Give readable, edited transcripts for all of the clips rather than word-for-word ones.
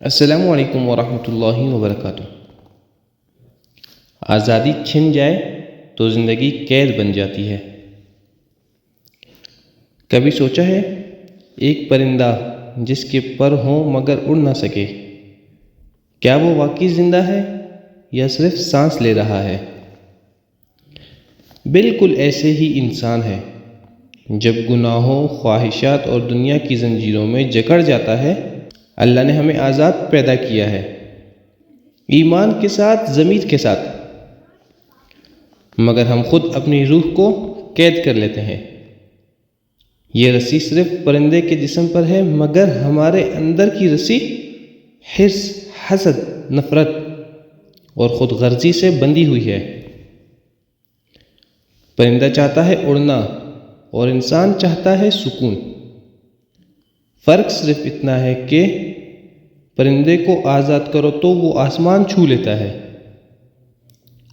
السلام علیکم ورحمۃ اللہ وبرکاتہ۔ آزادی چھن جائے تو زندگی قید بن جاتی ہے۔ کبھی سوچا ہے ایک پرندہ جس کے پر ہوں مگر اڑ نہ سکے، کیا وہ واقعی زندہ ہے یا صرف سانس لے رہا ہے؟ بالکل ایسے ہی انسان ہے، جب گناہوں، خواہشات اور دنیا کی زنجیروں میں جکڑ جاتا ہے۔ اللہ نے ہمیں آزاد پیدا کیا ہے، ایمان کے ساتھ، ضمیر کے ساتھ، مگر ہم خود اپنی روح کو قید کر لیتے ہیں۔ یہ رسی صرف پرندے کے جسم پر ہے، مگر ہمارے اندر کی رسی حرص، حسد، نفرت اور خود غرضی سے بندھی ہوئی ہے۔ پرندہ چاہتا ہے اڑنا اور انسان چاہتا ہے سکون۔ فرق صرف اتنا ہے کہ پرندے کو آزاد کرو تو وہ آسمان چھو لیتا ہے،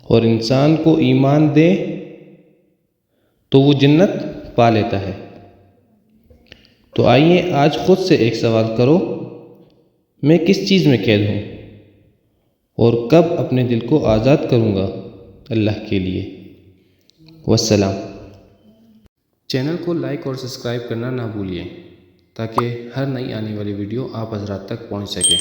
اور انسان کو ایمان دے تو وہ جنت پا لیتا ہے۔ تو آئیے آج خود سے ایک سوال کرو، میں کس چیز میں قید ہوں اور کب اپنے دل کو آزاد کروں گا اللہ کے لیے؟ والسلام۔ چینل کو لائک اور سبسکرائب کرنا نہ بھولیے تاکہ ہر نئی آنے والی ویڈیو آپ حضرات تک پہنچ سکے۔